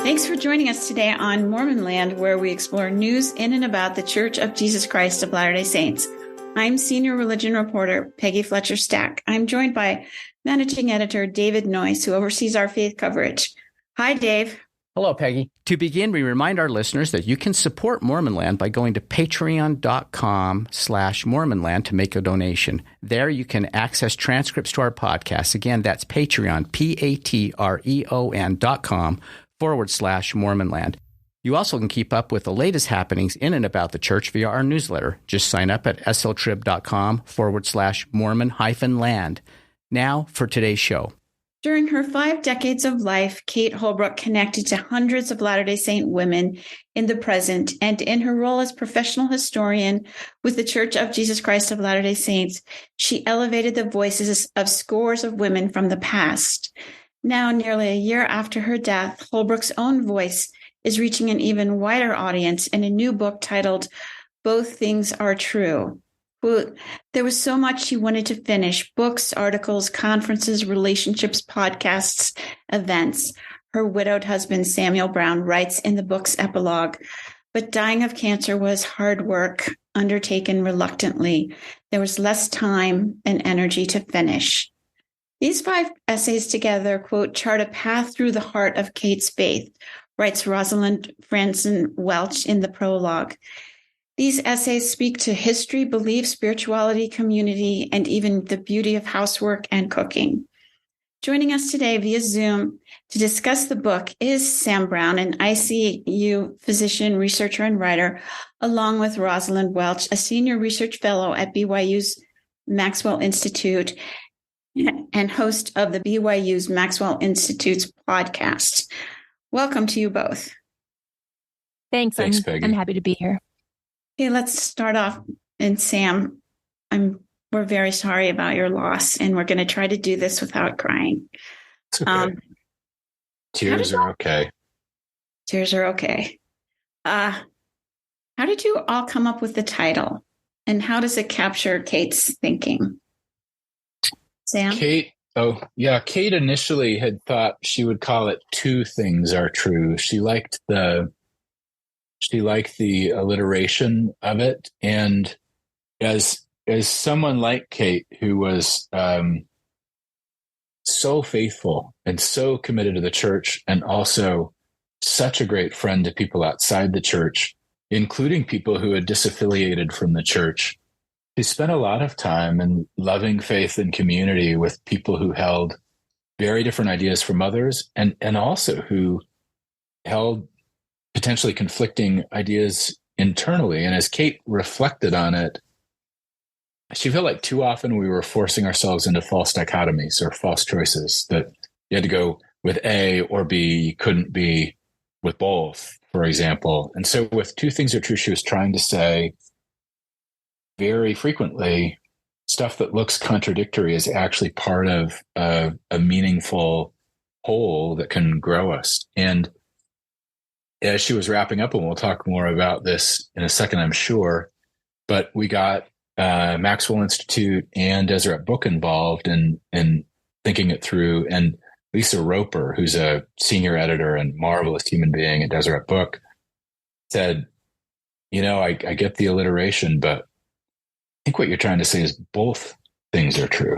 Thanks for joining us today on Mormon Land, where we explore news in and about the Church of Jesus Christ of Latter-day Saints. I'm senior religion reporter Peggy Fletcher Stack. I'm joined by managing editor David Noyce, who oversees our faith coverage. Hi, Dave. Hello, Peggy. To begin, we remind our listeners that you can support Mormon Land by going to patreon.com/MormonLand to make a donation. There you can access transcripts to our podcast. Again, that's Patreon, patreon.com/MormonLand. You also can keep up with the latest happenings in and about the church via our newsletter. Just sign up at sltrib.com/Mormon-land. Now for today's show. During her 5 decades of life, Kate Holbrook connected to hundreds of Latter-day Saint women in the present, and in her role as professional historian with the Church of Jesus Christ of Latter-day Saints, she elevated the voices of scores of women from the past. Now, nearly a year after her death, Holbrook's own voice is reaching an even wider audience in a new book titled Both Things Are True. Quote, there was so much she wanted to finish: books, articles, conferences, relationships, podcasts, events. Her widowed husband, Samuel Brown, writes in the book's epilogue, but dying of cancer was hard work, undertaken reluctantly. There was less time and energy to finish. These 5 essays together, quote, chart a path through the heart of Kate's faith, writes Rosalind Franson Welch in the prologue. These essays speak to history, belief, spirituality, community, and even the beauty of housework and cooking. Joining us today via Zoom to discuss the book is Sam Brown, an ICU physician, researcher, and writer, along with Rosalind Welch, a senior research fellow at BYU's Maxwell Institute and host of the BYU's Maxwell Institute's podcast. Welcome to you both. Thanks, Peggy. I'm happy to be here. Okay, let's start off. And Sam, we're very sorry about your loss, and we're going to try to do this without crying. It's okay. Tears are okay. Tears are okay. How did you all come up with the title, and how does it capture Kate's thinking? Sam? Kate initially had thought she would call it Two Things Are True. She liked the alliteration of it. And as someone like Kate, who was so faithful and so committed to the church, and also such a great friend to people outside the church, including people who had disaffiliated from the church, she spent a lot of time in loving faith and community with people who held very different ideas from others, and also who held potentially conflicting ideas internally. And as Kate reflected on it, she felt like too often we were forcing ourselves into false dichotomies or false choices, that you had to go with A or B, you couldn't be with both, for example. And so with Two Things Are True, she was trying to say very frequently, stuff that looks contradictory is actually part of a meaningful whole that can grow us. And as she was wrapping up, and we'll talk more about this in a second, I'm sure, but we got Maxwell Institute and Deseret Book involved in thinking it through. And Lisa Roper, who's a senior editor and marvelous human being at Deseret Book, said, I get the alliteration, but I think what you're trying to say is both things are true.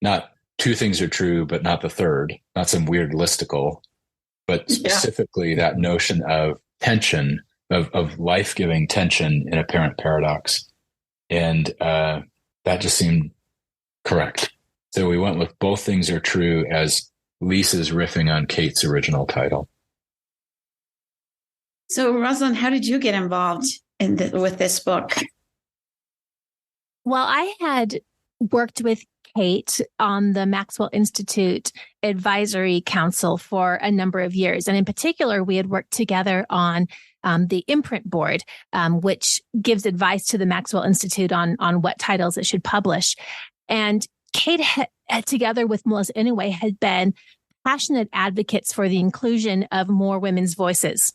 Not two things are true, but not the third, not some weird listicle, but specifically that notion of tension, of life-giving tension in apparent paradox. And that just seemed correct. So we went with Both Things Are True as Lisa's riffing on Kate's original title. So, Rosalind, how did you get involved with this book? Well, I had worked with Kate on the Maxwell Institute Advisory Council for a number of years. And in particular, we had worked together on the imprint board, which gives advice to the Maxwell Institute on what titles it should publish. And Kate, together with Melissa Inouye, had been passionate advocates for the inclusion of more women's voices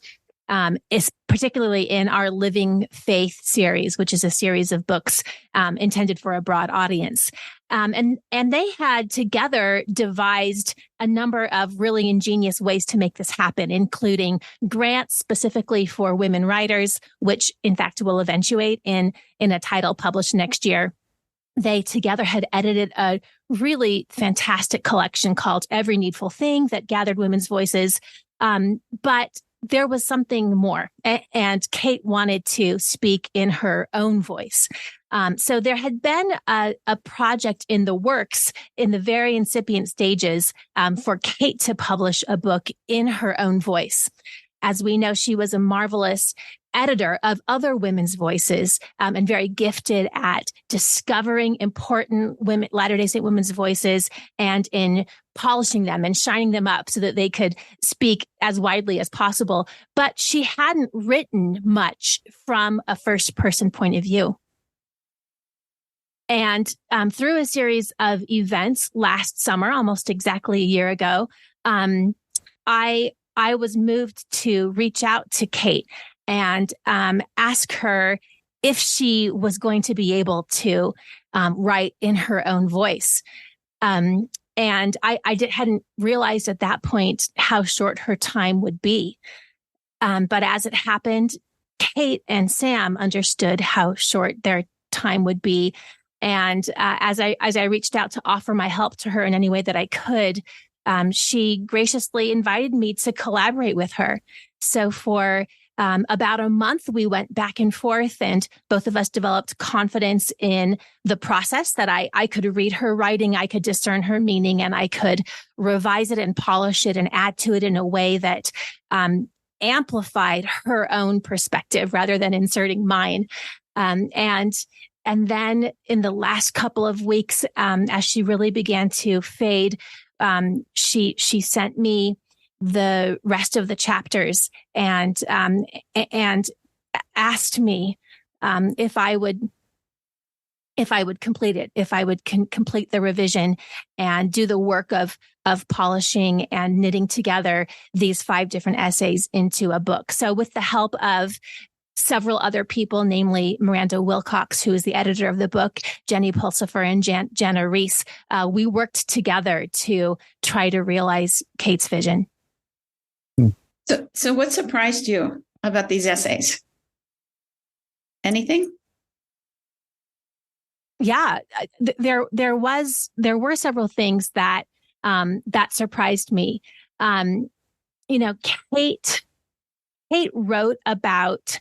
is particularly in our Living Faith series, which is a series of books intended for a broad audience. And they had together devised a number of really ingenious ways to make this happen, including grants specifically for women writers, which in fact will eventuate in a title published next year. They together had edited a really fantastic collection called Every Needful Thing that gathered women's voices. But there was something more, and Kate wanted to speak in her own voice. So there had been a project in the works in the very incipient stages for Kate to publish a book in her own voice. As we know, she was a marvelous editor of other women's voices and very gifted at discovering important women, Latter-day Saint women's voices, and in polishing them and shining them up so that they could speak as widely as possible. But she hadn't written much from a first-person point of view. And through a series of events last summer, almost exactly a year ago, I was moved to reach out to Kate and ask her if she was going to be able to write in her own voice. And I hadn't realized at that point how short her time would be. But as it happened, Kate and Sam understood how short their time would be. And as I reached out to offer my help to her in any way that I could, she graciously invited me to collaborate with her. So for about a month, we went back and forth, and both of us developed confidence in the process that I could read her writing, I could discern her meaning, and I could revise it and polish it and add to it in a way that amplified her own perspective rather than inserting mine. And then in the last couple of weeks, as she really began to fade, she sent me the rest of the chapters and asked me if I would complete it, if I would complete the revision and do the work of polishing and knitting together these 5 different essays into a book. So with the help of several other people, namely Miranda Wilcox, who is the editor of the book, Jenny Pulsifer, and Jana Reese, we worked together to try to realize Kate's vision. So what surprised you about these essays? Anything? Yeah, there were several things that surprised me. Kate wrote about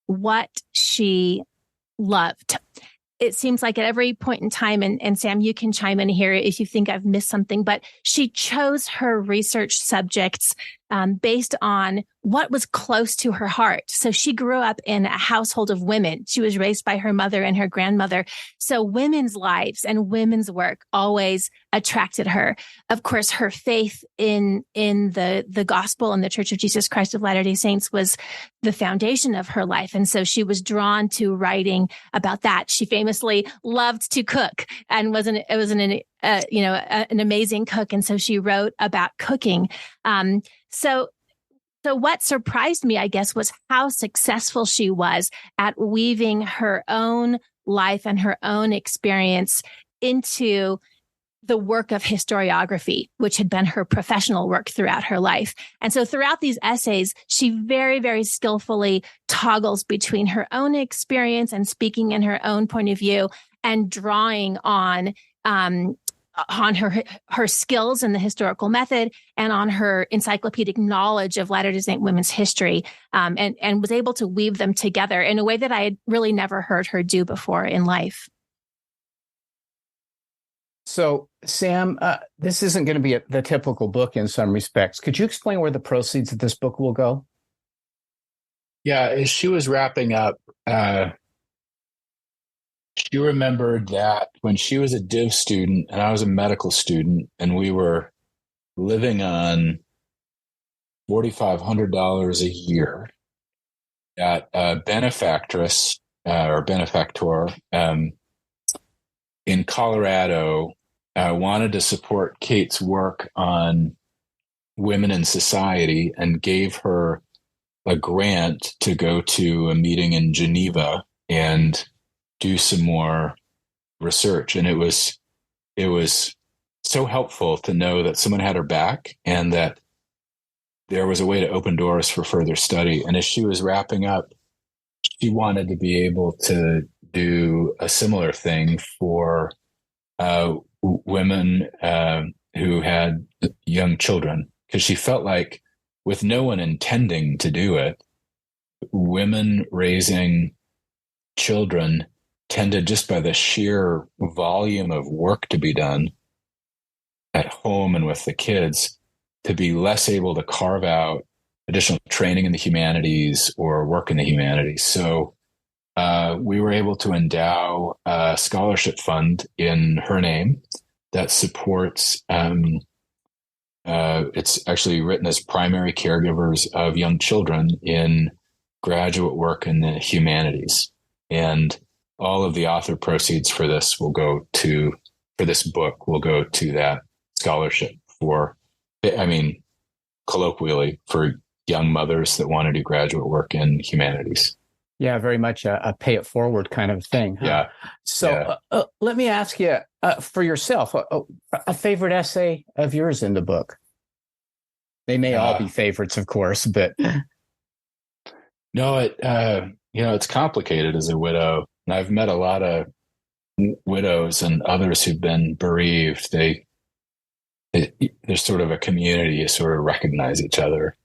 what she loved. It seems like at every point in time, and Sam, you can chime in here if you think I've missed something, but she chose her research subjects based on what was close to her heart. So she grew up in a household of women. She was raised by her mother and her grandmother. So women's lives and women's work always attracted her. Of course, her faith in the gospel and the Church of Jesus Christ of Latter-day Saints was the foundation of her life. And so she was drawn to writing about that. She famously loved to cook and was an amazing cook. And so she wrote about cooking. So what surprised me, I guess, was how successful she was at weaving her own life and her own experience into the work of historiography, which had been her professional work throughout her life. And so throughout these essays, she very, very skillfully toggles between her own experience and speaking in her own point of view and drawing on her skills in the historical method and on her encyclopedic knowledge of Latter-day Saint women's history, and was able to weave them together in a way that I had really never heard her do before in life. So, Sam, this isn't going to be the typical book in some respects. Could you explain where the proceeds of this book will go? Yeah, as she was wrapping up, she remembered that when she was a div student and I was a medical student, and we were living on $4,500 a year, that a benefactress or benefactor in Colorado wanted to support Kate's work on women in society and gave her a grant to go to a meeting in Geneva and do some more research. And it was so helpful to know that someone had her back and that there was a way to open doors for further study. And as she was wrapping up, she wanted to be able to do a similar thing for women who had young children, because she felt like, with no one intending to do it, women raising children tended, just by the sheer volume of work to be done at home and with the kids, to be less able to carve out additional training in the humanities or work in the humanities. So we were able to endow a scholarship fund in her name that supports, it's actually written as primary caregivers of young children in graduate work in the humanities. And all of the author proceeds for this for this book will go to that scholarship colloquially, for young mothers that want to do graduate work in humanities. Yeah, very much a pay it forward kind of thing. Huh? Yeah. So let me ask you, for yourself, a favorite essay of yours in the book? They may all be favorites, of course, but no, it's complicated as a widow. And I've met a lot of widows and others who've been bereaved. There's sort of a community, you sort of recognize each other.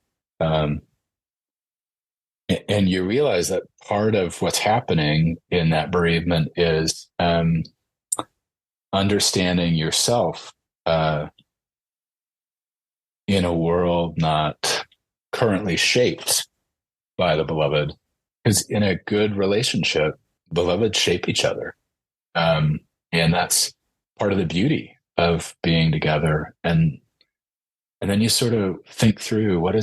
And you realize that part of what's happening in that bereavement is understanding yourself in a world not currently shaped by the beloved. Because in a good relationship, beloveds shape each other. And that's part of the beauty of being together. And then you sort of think through, what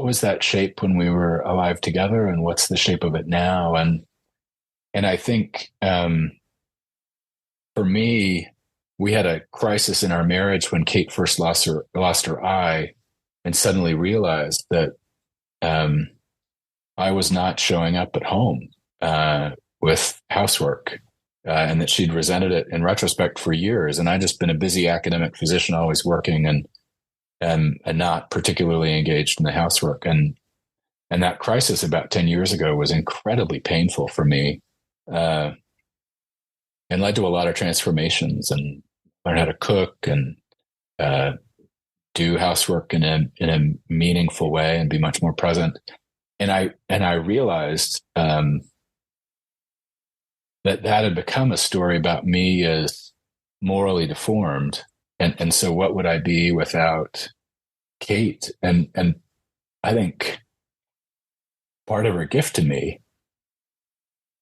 was that shape when we were alive together, and what's the shape of it now? And I think for me, we had a crisis in our marriage when Kate first lost her eye, and suddenly realized that I was not showing up at home with housework, and that she'd resented it in retrospect for years. And I'd just been a busy academic physician, always working and not particularly engaged in the housework. And that crisis about 10 years ago was incredibly painful for me, and led to a lot of transformations, and learn how to cook and do housework in a meaningful way and be much more present. And I realized that had become a story about me as morally deformed. And so what would I be without Kate? And I think part of her gift to me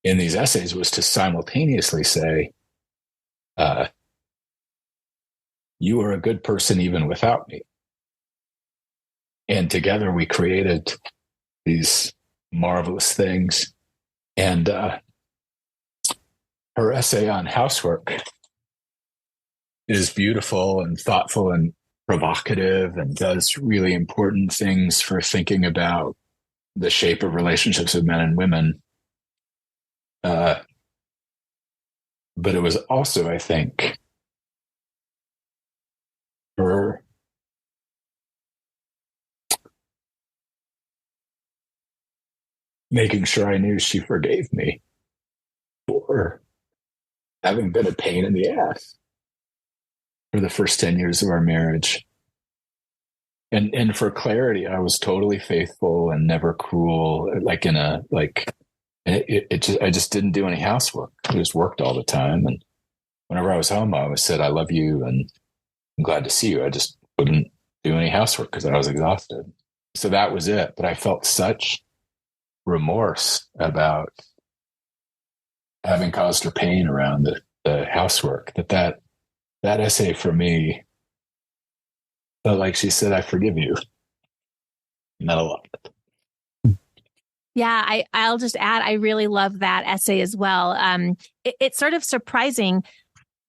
in these essays was to simultaneously say, you are a good person even without me. And together we created these marvelous things. And her essay on housework is beautiful and thoughtful and provocative, and does really important things for thinking about the shape of relationships with men and women. But it was also, I think, her making sure I knew she forgave me for having been a pain in the ass for the first 10 years of our marriage. And for clarity, I was totally faithful and never cruel, I just didn't do any housework. I just worked all the time. And whenever I was home, I always said, I love you and I'm glad to see you. I just wouldn't do any housework because I was exhausted. So that was it. But I felt such remorse about having caused her pain around the housework that essay for me felt like she said, I forgive you. Not a lot. Yeah, I'll just add, I really love that essay as well. It's sort of surprising.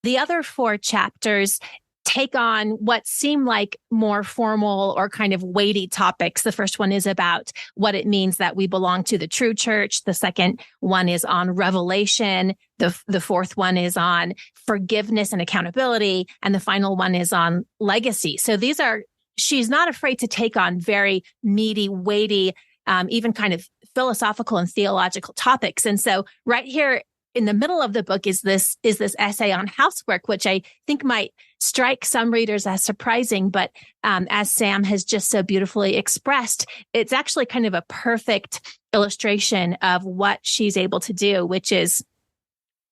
The other 4 chapters, take on what seem like more formal or kind of weighty topics. The first one is about what it means that we belong to the true church. The second one is on revelation. The fourth one is on forgiveness and accountability. And the final one is on legacy. So she's not afraid to take on very meaty, weighty, even kind of philosophical and theological topics. And so right here in the middle of the book is this essay on housework, which I think might strike some readers as surprising. But as Sam has just so beautifully expressed, it's actually kind of a perfect illustration of what she's able to do, which is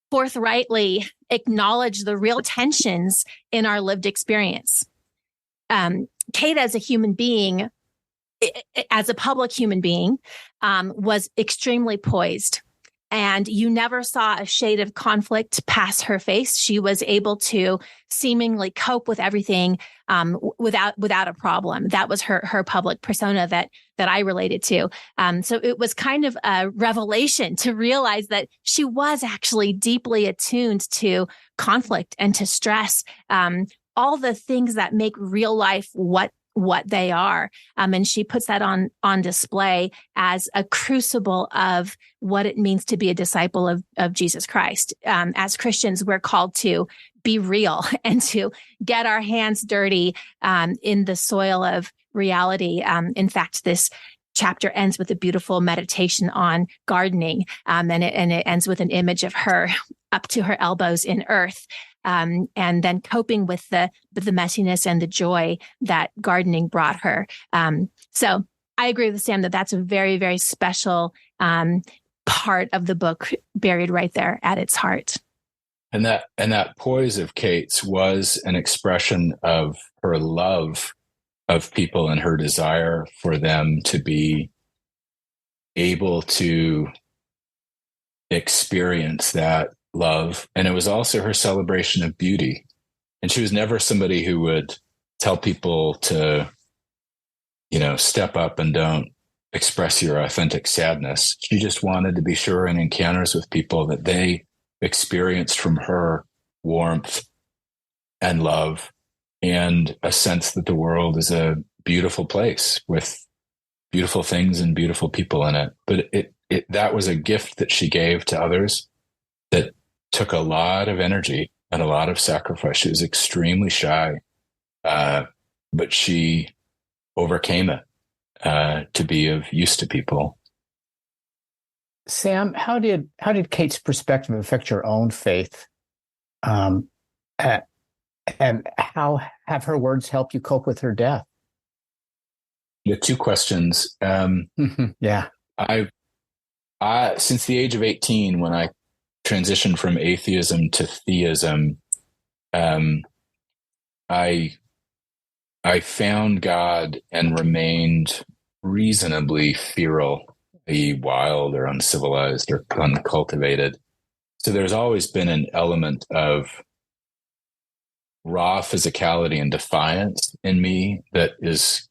forthrightly acknowledge the real tensions in our lived experience. Kate, as a human being, as a public human being, was extremely poised. And you never saw a shade of conflict pass her face. She was able to seemingly cope with everything without a problem. That was her public persona that I related to. So it was kind of a revelation to realize that she was actually deeply attuned to conflict and to stress, all the things that make real life what they are. And she puts that on display as a crucible of what it means to be a disciple of Jesus Christ. As Christians, we're called to be real and to get our hands dirty in the soil of reality. In fact, this chapter ends with a beautiful meditation on gardening, and it ends with an image of her up to her elbows in earth. And then coping with the messiness and the joy that gardening brought her. So I agree with Sam that that's a very, very special part of the book buried right there at its heart. And that poise of Kate's was an expression of her love of people and her desire for them to be able to experience that love. And it was also her celebration of beauty. And she was never somebody who would tell people to, step up and don't express your authentic sadness. She just wanted to be sure in encounters with people that they experienced from her warmth and love and a sense that the world is a beautiful place with beautiful things and beautiful people in it. But that was a gift that she gave to others that took a lot of energy and a lot of sacrifice. She was extremely shy, but she overcame it to be of use to people. Sam, how did Kate's perspective affect your own faith? And how have her words helped you cope with her death? You have two questions. Yeah. I since the age of 18, when I transitioned from atheism to theism, I found God and remained reasonably feral, wild or uncivilized or uncultivated. So there's always been an element of raw physicality and defiance in me that is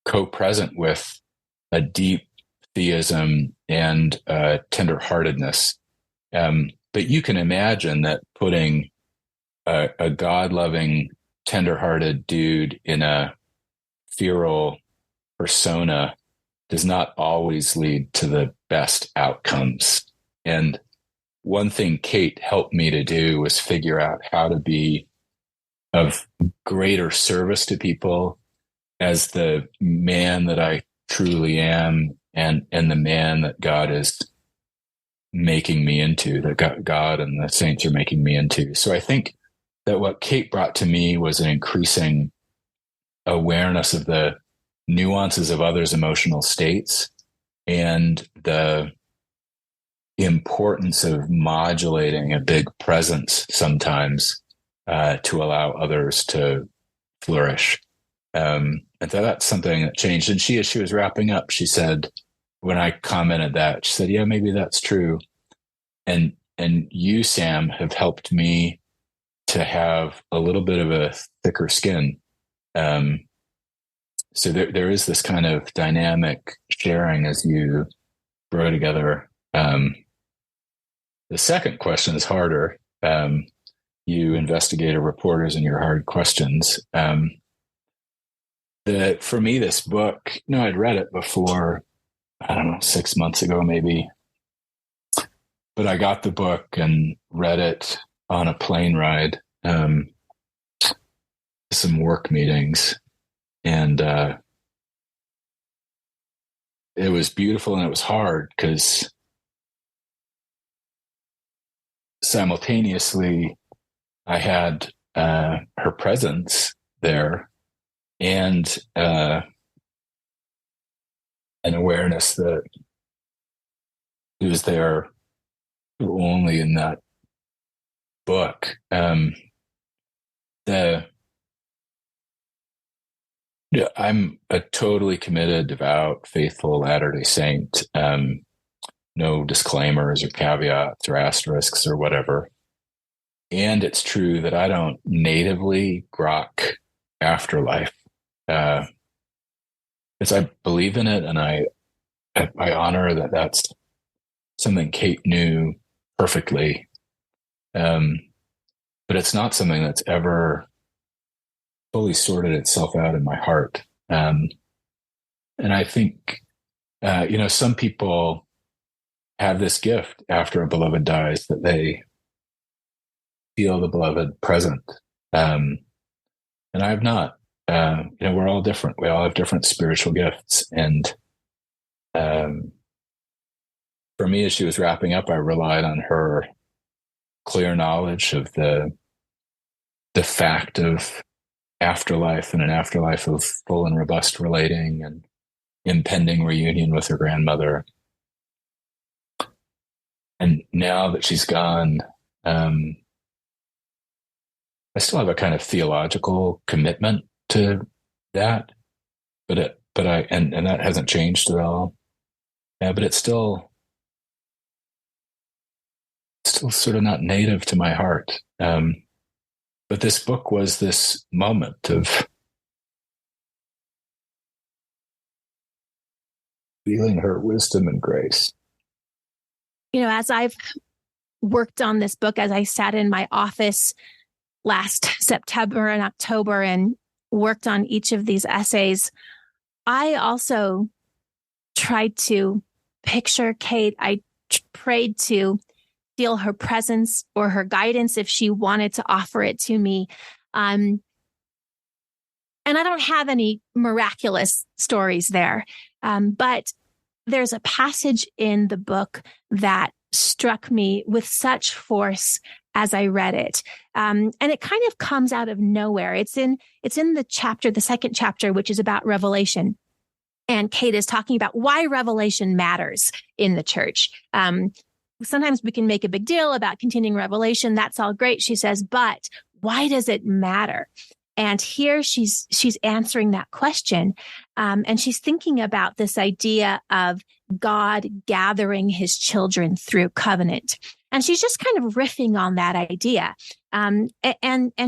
co-present with a deep theism and tenderheartedness. But you can imagine that putting a God-loving, tenderhearted dude in a feral persona does not always lead to the best outcomes. And one thing Kate helped me to do was figure out how to be of greater service to people as the man that I truly am and the man that God is making me into, that God and the saints are making me into. So I think that what Kate brought to me was an increasing awareness of the nuances of others' emotional states and the importance of modulating a big presence sometimes to allow others to flourish. And so that's something that changed. And as she was wrapping up, she said, when I commented that, she said, yeah, maybe that's true. And you, Sam, have helped me to have a little bit of a thicker skin. So there is this kind of dynamic sharing as you grow together. The second question is harder. you investigative reporters and your hard questions. For me, this book, I'd read it before, I don't know, 6 months ago, maybe. But I got the book and read it on a plane ride, some work meetings. And it was beautiful and it was hard because simultaneously I had her presence there and an awareness that it was there only in that book. I'm a totally committed, devout, faithful Latter-day Saint. No disclaimers or caveats or asterisks or whatever. And it's true that I don't natively grok afterlife. Because I believe in it and I honor that that's something Kate knew perfectly. But it's not something that's ever fully sorted itself out in my heart. And I think, some people have this gift after a beloved dies that they feel the beloved present. And I have not. We're all different. We all have different spiritual gifts. And for me, as she was wrapping up, I relied on her clear knowledge of the fact of afterlife and an afterlife of full and robust relating and impending reunion with her grandmother. And now that she's gone, I still have a kind of theological commitment to that, but that hasn't changed at all. But it's still sort of not native to my heart. But this book was this moment of feeling her wisdom and grace. As I've worked on this book, as I sat in my office last September and October and worked on each of these essays, I also tried to picture Kate. I prayed to feel her presence or her guidance if she wanted to offer it to me. And I don't have any miraculous stories there, but there's a passage in the book that struck me with such force as I read it. And it kind of comes out of nowhere. It's in the second chapter, which is about Revelation. And Kate is talking about why Revelation matters in the church. Sometimes we can make a big deal about continuing revelation. That's all great, she says, but why does it matter? And here she's answering that question. And she's thinking about this idea of God gathering his children through covenant. And she's just kind of riffing on that idea. And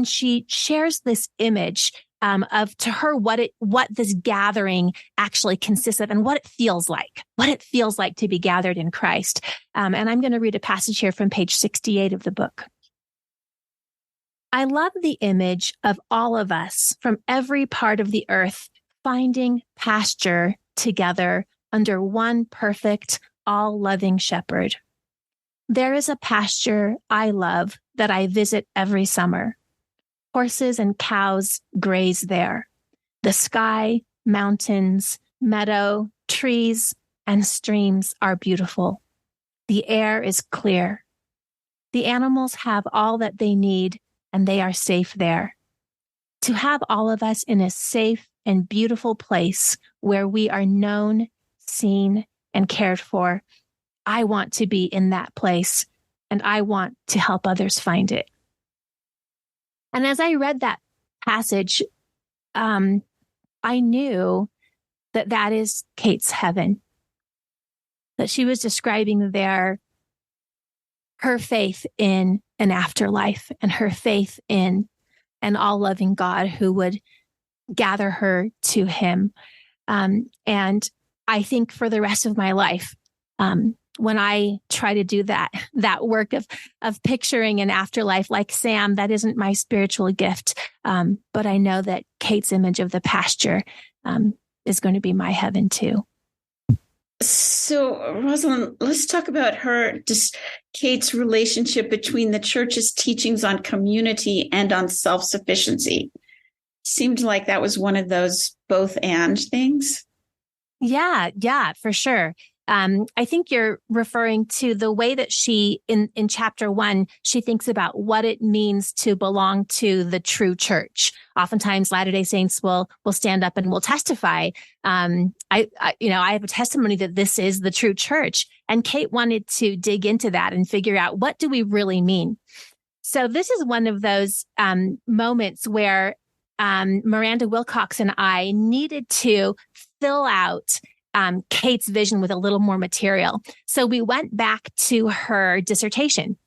she shares this image of, to her, what this gathering actually consists of and what it feels like to be gathered in Christ. And I'm going to read a passage here from page 68 of the book. I love the image of all of us from every part of the earth finding pasture together under one perfect, all-loving shepherd. There is a pasture I love that I visit every summer. Horses and cows graze there. The sky, mountains, meadow, trees, and streams are beautiful. The air is clear. The animals have all that they need, and they are safe there. To have all of us in a safe and beautiful place where we are known, seen, and cared for, I want to be in that place, and I want to help others find it. And as I read that passage, I knew that is Kate's heaven, that she was describing there her faith in an afterlife and her faith in an all-loving God who would gather her to him. And I think for the rest of my life, when I try to do that work of picturing an afterlife like Sam, that isn't my spiritual gift. But I know that Kate's image of the pasture is going to be my heaven too. So, Rosalind, let's talk about Kate's relationship between the church's teachings on community and on self-sufficiency. Seemed like that was one of those both and things. Yeah, for sure. I think you're referring to the way that she, in chapter 1, she thinks about what it means to belong to the true church. Oftentimes, Latter-day Saints will stand up and will testify. I have a testimony that this is the true church. And Kate wanted to dig into that and figure out, what do we really mean? So this is one of those moments where Miranda Wilcox and I needed to fill out Kate's vision with a little more material. So we went back to her dissertation,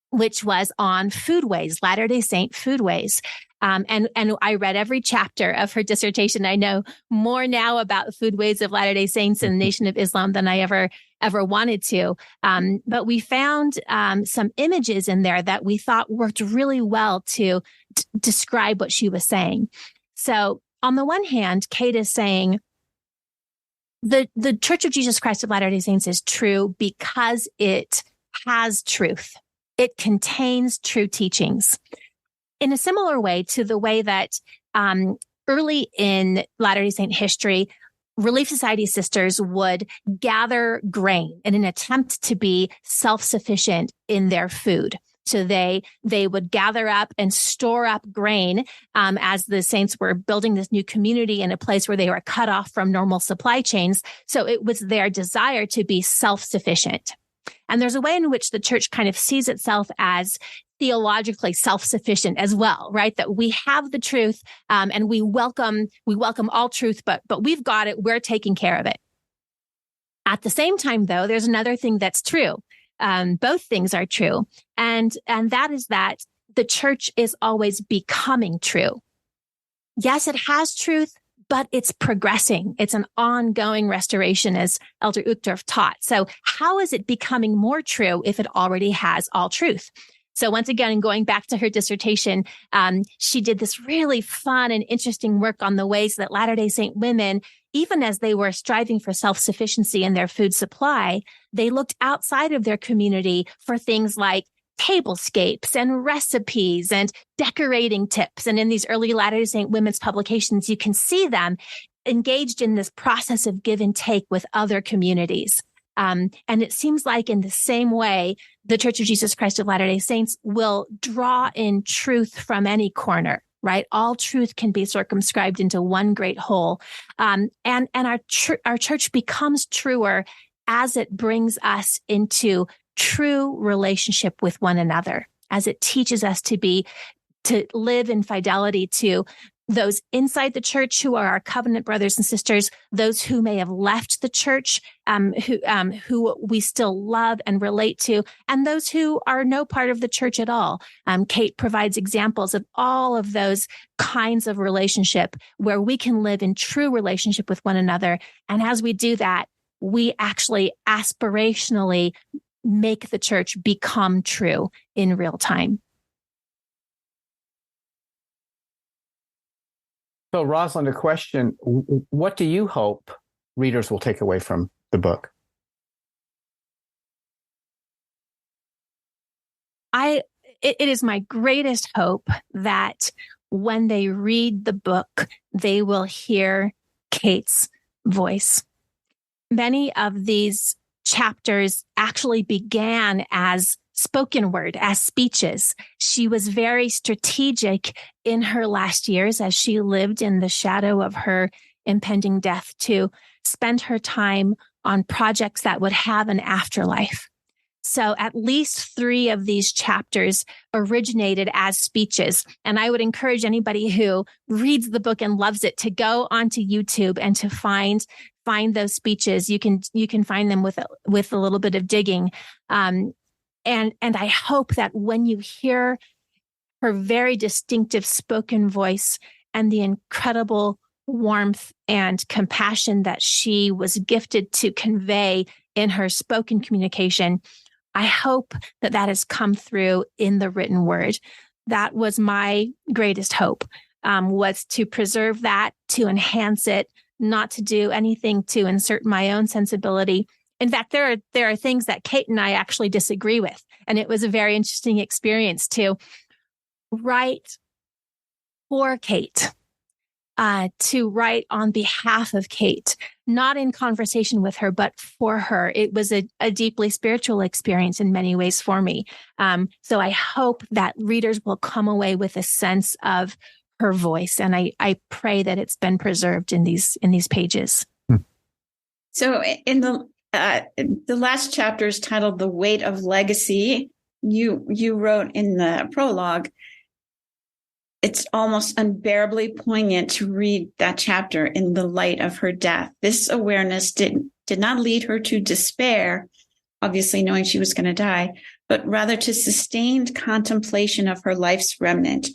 which was on foodways, Latter-day Saint foodways. And I read every chapter of her dissertation. I know more now about the foodways of Latter-day Saints and the Nation of Islam than I ever wanted to. But we found some images in there that we thought worked really well to describe what she was saying. So on the one hand, Kate is saying, the Church of Jesus Christ of Latter-day Saints is true because it has truth. It contains true teachings. In a similar way to the way that early in Latter-day Saint history, Relief Society sisters would gather grain in an attempt to be self-sufficient in their food. So they would gather up and store up grain as the saints were building this new community in a place where they were cut off from normal supply chains. So it was their desire to be self-sufficient. And there's a way in which the church kind of sees itself as theologically self-sufficient as well, right? That we have the truth and we welcome all truth, but we've got it. We're taking care of it. At the same time, though, there's another thing that's true. Both things are true. And that is that the church is always becoming true. Yes, it has truth, but it's progressing. It's an ongoing restoration, as Elder Uchtdorf taught. So how is it becoming more true if it already has all truth? So once again, going back to her dissertation, she did this really fun and interesting work on the ways that Latter-day Saint women, even as they were striving for self-sufficiency in their food supply, they looked outside of their community for things like tablescapes and recipes and decorating tips. And in these early Latter-day Saint women's publications, you can see them engaged in this process of give and take with other communities. And it seems like in the same way, the Church of Jesus Christ of Latter-day Saints will draw in truth from any corner, right? All truth can be circumscribed into one great whole. And our church becomes truer as it brings us into true relationship with one another, as it teaches us to live in fidelity to those inside the church who are our covenant brothers and sisters, those who may have left the church, who we still love and relate to, and those who are no part of the church at all. Kate provides examples of all of those kinds of relationship where we can live in true relationship with one another. And as we do that, we actually aspirationally make the church become true in real time. So, Rosalind, a question. What do you hope readers will take away from the book? It is my greatest hope that when they read the book, they will hear Kate's voice. Many of these chapters actually began as spoken word, as speeches. She was very strategic in her last years as she lived in the shadow of her impending death to spend her time on projects that would have an afterlife. So at least 3 of these chapters originated as speeches. And I would encourage anybody who reads the book and loves it to go onto YouTube and to find those speeches. You can find them with a little bit of digging. And I hope that when you hear her very distinctive spoken voice and the incredible warmth and compassion that she was gifted to convey in her spoken communication. I hope that has come through in the written word. That was my greatest hope, was to preserve that, to enhance it, not to do anything to insert my own sensibility. In fact, there are things that Kate and I actually disagree with. And it was a very interesting experience to write for Kate, to write on behalf of Kate, not in conversation with her, but for her. It was a deeply spiritual experience in many ways for me. So I hope that readers will come away with a sense of her voice. And I pray that it's been preserved in these pages. So in the last chapter is titled "The Weight of Legacy." You wrote in the prologue, it's almost unbearably poignant to read that chapter in the light of her death. This awareness did not lead her to despair, obviously knowing she was going to die, but rather to sustained contemplation of her life's remnant.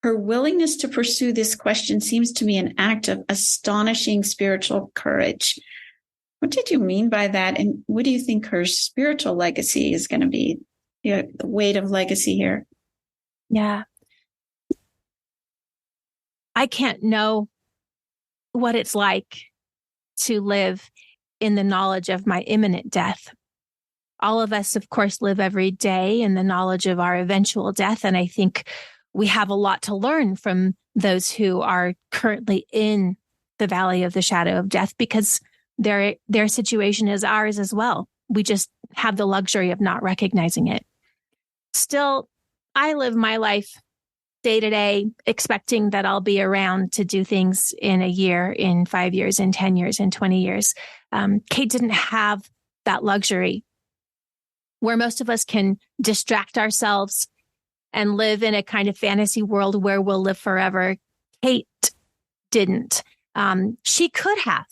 Her willingness to pursue this question seems to me an act of astonishing spiritual courage. What did you mean by that? And what do you think her spiritual legacy is going to be? The weight of legacy here. Yeah. I can't know what it's like to live in the knowledge of my imminent death. All of us, of course, live every day in the knowledge of our eventual death. And I think we have a lot to learn from those who are currently in the valley of the shadow of death, because their situation is ours as well. We just have the luxury of not recognizing it. Still, I live my life day to day, expecting that I'll be around to do things in a year, in 5 years, in 10 years, in 20 years. Kate didn't have that luxury, where most of us can distract ourselves and live in a kind of fantasy world where we'll live forever. Kate didn't. She could have.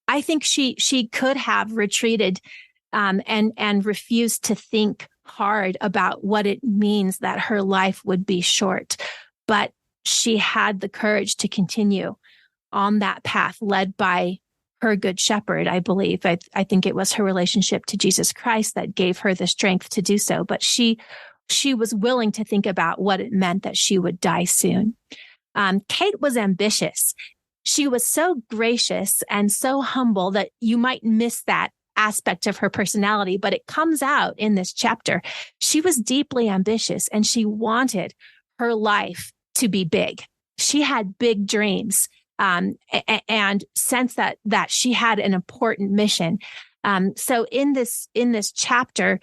I think she could have retreated and refused to think hard about what it means that her life would be short. But she had the courage to continue on that path led by her good shepherd, I believe. I think it was her relationship to Jesus Christ that gave her the strength to do so. But she was willing to think about what it meant that she would die soon. Kate was ambitious. She was so gracious and so humble that you might miss that aspect of her personality, but it comes out in this chapter. She was deeply ambitious and she wanted her life to be big. She had big dreams and sensed that she had an important mission. So in this chapter,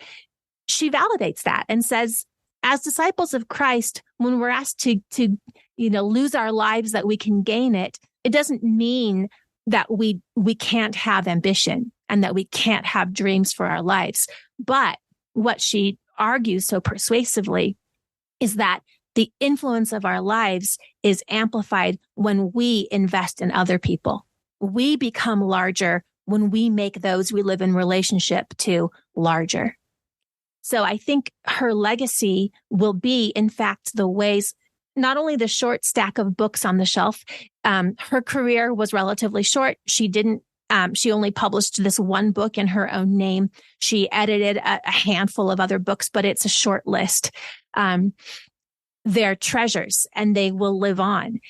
she validates that and says, as disciples of Christ, when we're asked to lose our lives that we can gain it, it doesn't mean that we can't have ambition and that we can't have dreams for our lives. But what she argues so persuasively is that the influence of our lives is amplified when we invest in other people. We become larger when we make those we live in relationship to larger. So I think her legacy will be, in fact, the ways, not only the short stack of books on the shelf. Her career was relatively short. She only published this one book in her own name. She edited a handful of other books, but it's a short list. They're treasures and they will live on.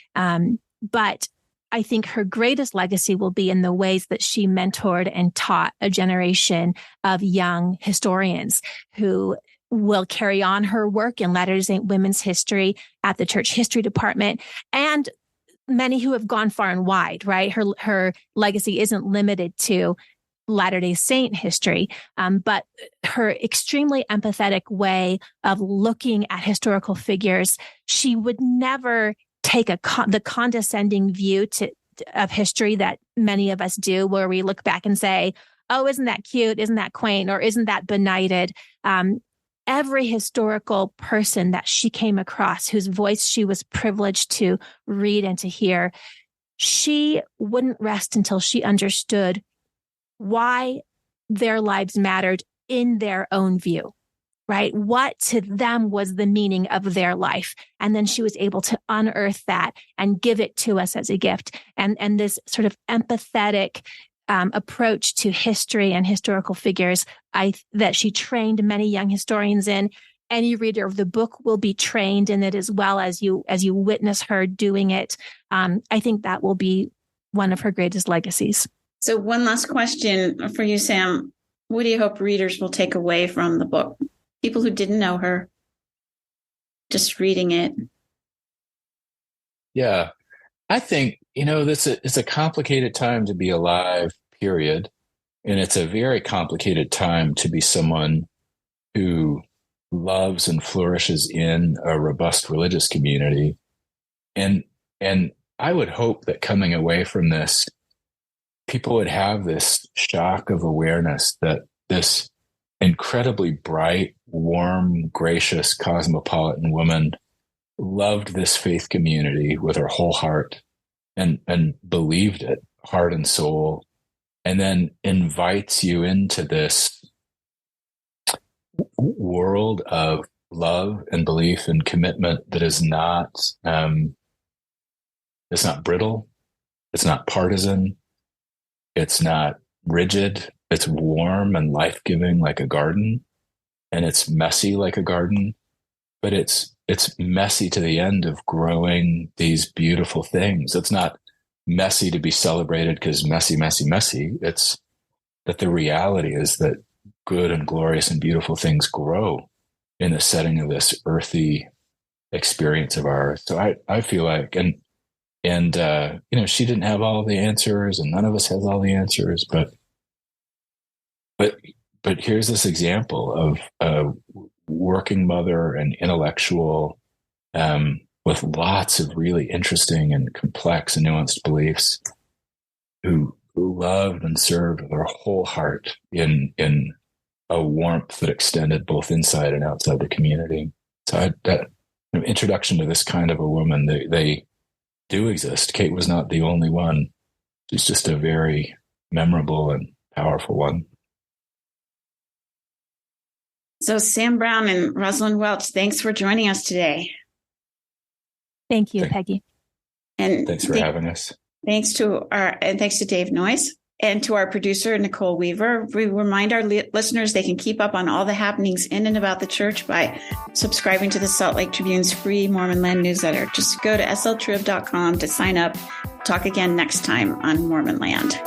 But I think her greatest legacy will be in the ways that she mentored and taught a generation of young historians who will carry on her work in Latter-day Saint women's history at the church history department, and many who have gone far and wide, right? Her legacy isn't limited to Latter-day Saint history, but her extremely empathetic way of looking at historical figures. She would never take the condescending view of history that many of us do, where we look back and say, oh, isn't that cute? Isn't that quaint? Or isn't that benighted? Every historical person that she came across, whose voice she was privileged to read and to hear, she wouldn't rest until she understood why their lives mattered in their own view, right? What to them was the meaning of their life. And then she was able to unearth that and give it to us as a gift. And this sort of empathetic approach to history and historical figures that she trained many young historians in. Any reader of the book will be trained in it as well as you witness her doing it. I think that will be one of her greatest legacies. So one last question for you, Sam. What do you hope readers will take away from the book? People who didn't know her, just reading it. Yeah, I think, it's a complicated time to be alive, period. And it's a very complicated time to be someone who loves and flourishes in a robust religious community. And I would hope that coming away from this, people would have this shock of awareness that this incredibly bright, warm, gracious, cosmopolitan woman loved this faith community with her whole heart and believed it, heart and soul, and then invites you into this world of love and belief and commitment that is not, it's not brittle, it's not partisan, it's not rigid, it's warm and life-giving like a garden, and it's messy like a garden, but it's messy to the end of growing these beautiful things. It's not messy to be celebrated because messy, messy, messy. It's that the reality is that good and glorious and beautiful things grow in the setting of this earthy experience of ours. So I feel like, and she didn't have all the answers, and none of us has all the answers, but here's this example of a working mother and intellectual, with lots of really interesting and complex and nuanced beliefs, who loved and served with her whole heart in a warmth that extended both inside and outside the community. So that introduction to this kind of a woman, they do exist. Kate was not the only one. She's just a very memorable and powerful one. So Sam Brown and Rosalind Welch, thanks for joining us today. Thank you, Peggy. And thanks for having us. Thanks to Dave Noyes and to our producer, Nicole Weaver. We remind our listeners they can keep up on all the happenings in and about the church by subscribing to the Salt Lake Tribune's free Mormon Land newsletter. Just go to sltrib.com to sign up. Talk again next time on Mormon Land.